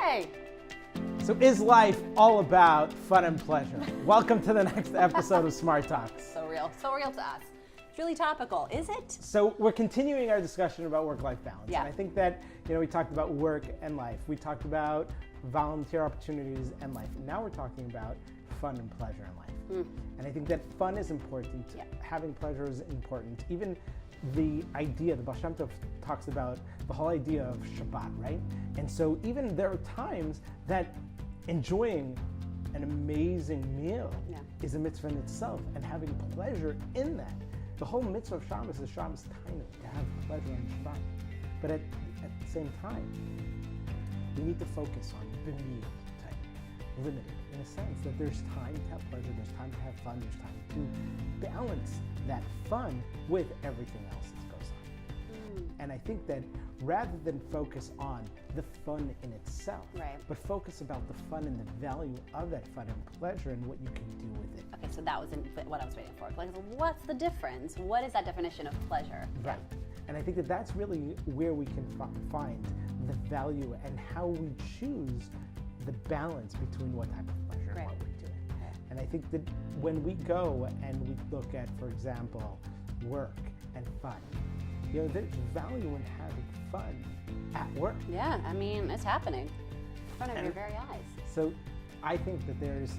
Hi. So is life all about fun and pleasure? Welcome to the next episode of Smart Talks. So real to us. It's really topical, is it? So we're continuing our discussion about work-life balance. Yeah. And I think that, we talked about work and life. We talked about volunteer opportunities and life. And now we're talking about fun and pleasure in life. And I think that fun is important. Yeah. Having pleasure is important. Even the idea, the Baal Shem Tov talks about the whole idea of Shabbat, right? And so even there are times that enjoying an amazing meal is a mitzvah in itself, and having pleasure in that. The whole mitzvah of Shabbos is Shabbos time to have pleasure on Shabbat. But at the same time, we need to focus on being limited, in a sense that there's time to have pleasure, there's time to have fun, there's time to balance that fun with everything else that goes on. And I think that rather than focus on the fun in itself, but focus about the fun and the value of that fun and pleasure and what you can do with it. Okay, so that was what I was waiting for. Like, what's the difference? What is that definition of pleasure? Right. And I think that that's really where we can find the value and how we choose the balance between what type of pleasure and what we're doing. And I think that when we go and we look at, for example, work and fun, there's value in having fun at work. Yeah, I mean, it's happening in front of your very eyes. So I think that there's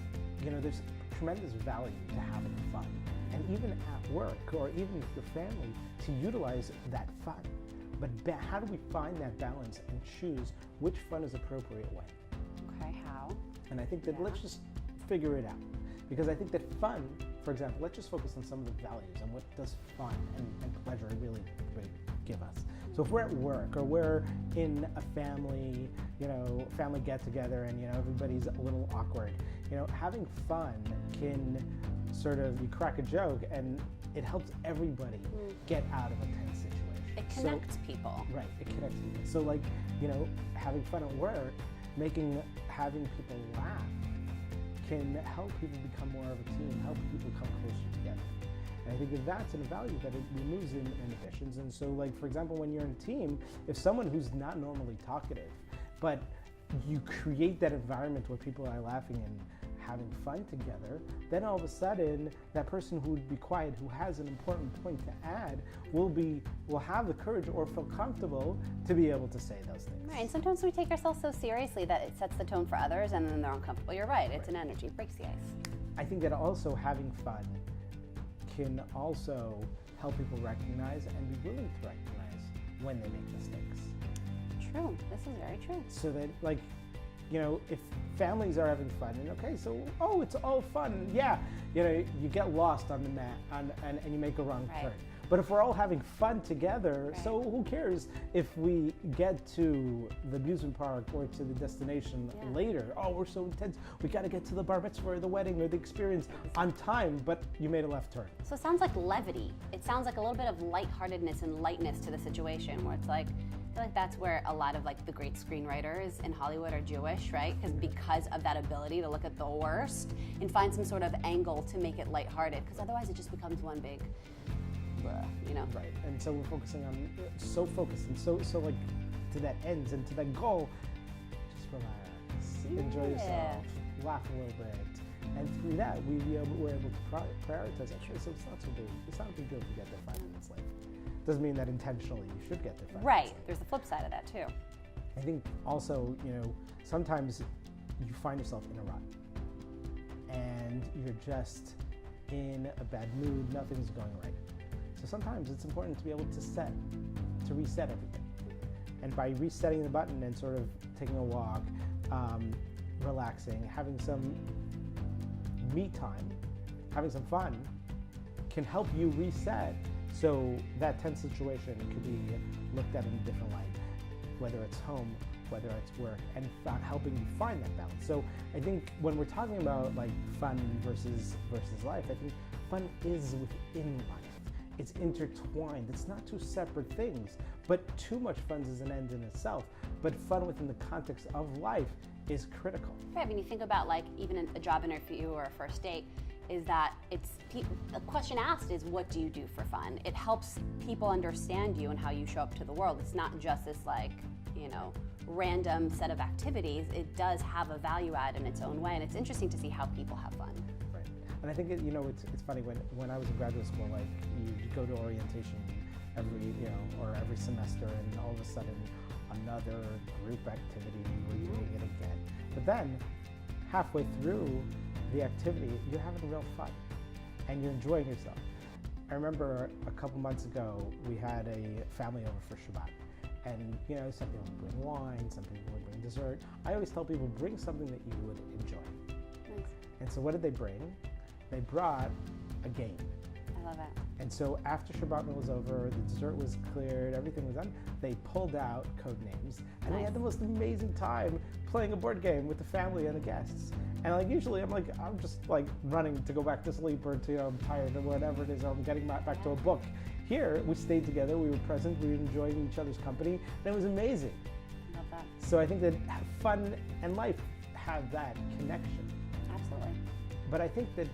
tremendous value to having fun. And even at work, or even with your family, to utilize that fun. But how do we find that balance and choose which fun is appropriate when? Okay, how? And I think that let's just figure it out. Because I think that fun, for example, let's just focus on some of the values and what does fun and pleasure really give us. So if we're at work or we're in a family, family get together and, everybody's a little awkward, having fun can you crack a joke and it helps everybody get out of a tense situation. It connects people. Right, it connects people. So having fun at work, having people laugh can help people become more of a team, help people come closer together. And I think that that's a value that it removes inhibitions. And so, for example, when you're in a team, if someone who's not normally talkative, but you create that environment where people are laughing and having fun together, then all of a sudden, that person who would be quiet, who has an important point to add, will have the courage or feel comfortable to be able to say those things. Right, and sometimes we take ourselves so seriously that it sets the tone for others and then they're uncomfortable. You're right, it's an energy, it breaks the ice. I think that also having fun can also help people recognize and be willing to recognize when they make mistakes. True, this is very true. So that if families are having fun, and it's all fun, you get lost on the mat and you make a wrong turn. But if we're all having fun together, so who cares if we get to the amusement park or to the destination later? Oh, we're so intense. We got to get to the bar mitzvah or the wedding or the experience on time, but you made a left turn. So it sounds like levity. It sounds like a little bit of lightheartedness and lightness to the situation, where it's like, I feel like that's where a lot of the great screenwriters in Hollywood are Jewish, right? Because of that ability to look at the worst and find some sort of angle to make it lighthearted, because otherwise it just becomes one big Right, and so we're focusing on, so focused, and so to that ends and to that goal, just relax, enjoy yourself, laugh a little bit, and through that we're able to prioritize. Actually, so it's not so big. It's not a big deal to get there 5 minutes late. Doesn't mean that intentionally you should get there 5 minutes late. Right, there's the flip side of that too. I think also, sometimes you find yourself in a rut, and you're just in a bad mood, nothing's going right. So sometimes it's important to be able to reset everything. And by resetting the button and sort of taking a walk, relaxing, having some me time, having some fun, can help you reset so that tense situation could be looked at in a different light, whether it's home, whether it's work, and helping you find that balance. So I think when we're talking about fun versus life, I think fun is within life. It's intertwined. It's not two separate things, but too much fun is an end in itself. But fun within the context of life is critical. Right, I mean, you think about even a job interview or a first date, is that the question asked is, what do you do for fun? It helps people understand you and how you show up to the world. It's not just this random set of activities, it does have a value add in its own way, and it's interesting to see how people have fun. Right. And I think it's funny when I was in graduate school, like you go to orientation every semester, and all of a sudden another group activity, we're doing it again. But then halfway through the activity, you're having real fun and you're enjoying yourself. I remember a couple months ago, we had a family over for Shabbat. And some people would bring wine, some people would bring dessert. I always tell people, bring something that you would enjoy. Nice. And so what did they bring? They brought a game. I love it. And so after Shabbat meal was over, the dessert was cleared, everything was done, they pulled out code names, and they had the most amazing time playing a board game with the family and the guests. And usually I'm just running to go back to sleep, or I'm tired, or whatever it is, or I'm getting back to a book. Here, we stayed together, we were present, we were enjoying each other's company, and it was amazing. I love that. So I think that fun and life have that connection. Absolutely. But I think that,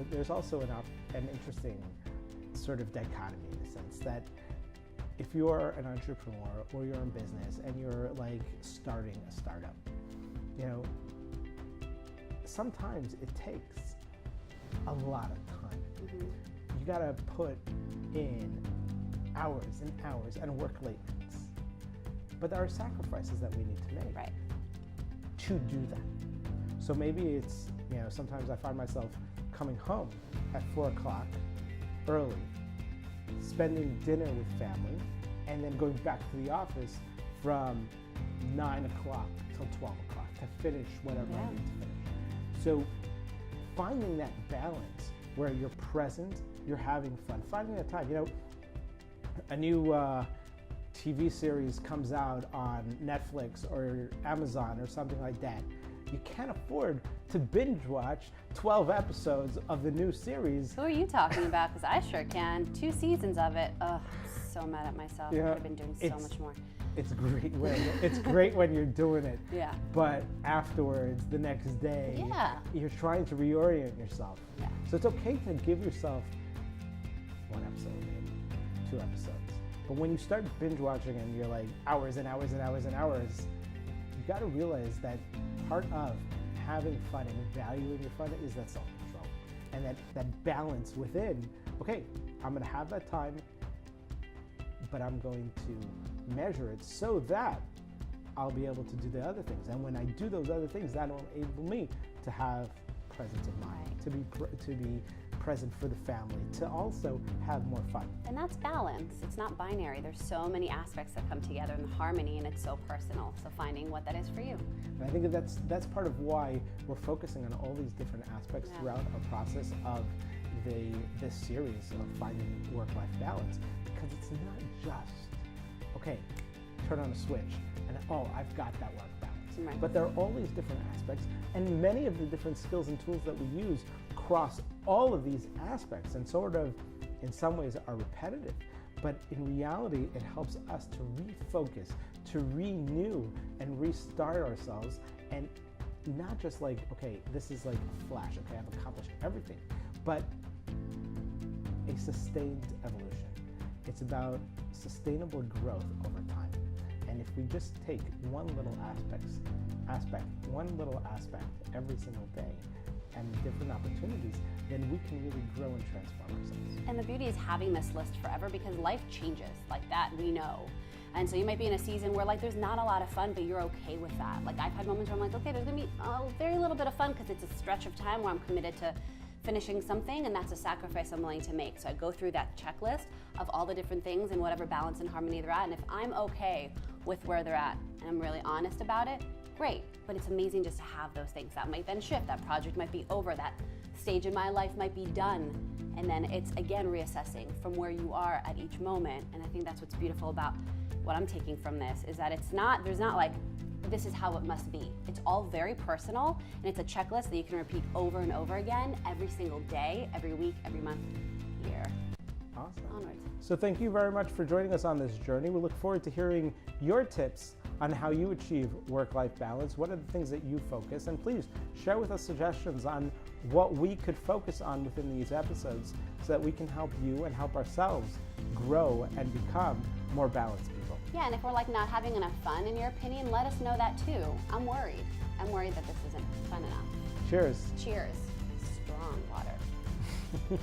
there's also an interesting sort of dichotomy in the sense that if you're an entrepreneur or you're in business and you're starting a startup, sometimes it takes a lot of time. Mm-hmm. You gotta put in hours and hours and work late nights. But there are sacrifices that we need to make to do that. So maybe it's, sometimes I find myself coming home at 4 o'clock early, spending dinner with family, and then going back to the office from 9 o'clock till 12 o'clock to finish whatever I need to finish. So finding that balance where you're present, you're having fun, finding that time. A new TV series comes out on Netflix or Amazon or something like that. You can't afford to binge watch 12 episodes of the new series. Who are you talking about? Because I sure can. 2 seasons of it. Ugh, so mad at myself. I could have been doing so much more. It's great when you're doing it. Yeah. But afterwards, the next day, you're trying to reorient yourself. Yeah. So it's okay to give yourself 1 episode, maybe 2 episodes. But when you start binge watching and you're hours and hours and hours and hours, you got to realize that part of having fun and valuing your fun is that self-control and that balance within, okay, I'm going to have that time, but I'm going to measure it so that I'll be able to do the other things. And when I do those other things, that will enable me to have presence of mind, to be present for the family, to also have more fun. And that's balance. It's not binary. There's so many aspects that come together in harmony, and it's so personal. So finding what that is for you. And I think that's part of why we're focusing on all these different aspects throughout our process of this series of finding work-life balance, because it's not just, okay, turn on a switch and I've got that work balance. Right. But there are all these different aspects, and many of the different skills and tools that we use cross all of these aspects and sort of, in some ways, are repetitive. But in reality, it helps us to refocus, to renew and restart ourselves, and not just okay, this is a flash, okay, I've accomplished everything, but a sustained evolution. It's about sustainable growth over time. And if we just take one little aspect every single day and different opportunities, then we can really grow and transform ourselves. And the beauty is having this list forever, because life changes like that, we know. And so you might be in a season where there's not a lot of fun, but you're okay with that. I've had moments where I'm okay, there's gonna be a very little bit of fun because it's a stretch of time where I'm committed to finishing something, and that's a sacrifice I'm willing to make. So I go through that checklist of all the different things and whatever balance and harmony they're at. And if I'm okay with where they're at and I'm really honest about it, great. But it's amazing just to have those things. That might then shift. That project might be over. That stage in my life might be done. And then it's again reassessing from where you are at each moment. And I think that's what's beautiful about what I'm taking from this, is that there's not this is how it must be. It's all very personal, and it's a checklist that you can repeat over and over again every single day, every week, every month, year. Awesome. Onwards. So thank you very much for joining us on this journey. We look forward to hearing your tips on how you achieve work-life balance. What are the things that you focus? And please share with us suggestions on what we could focus on within these episodes so that we can help you and help ourselves grow and become more balanced people. Yeah, and if we're like not having enough fun, in your opinion, let us know that too. I'm worried. I'm worried that this isn't fun enough. Cheers. Cheers. Strong water.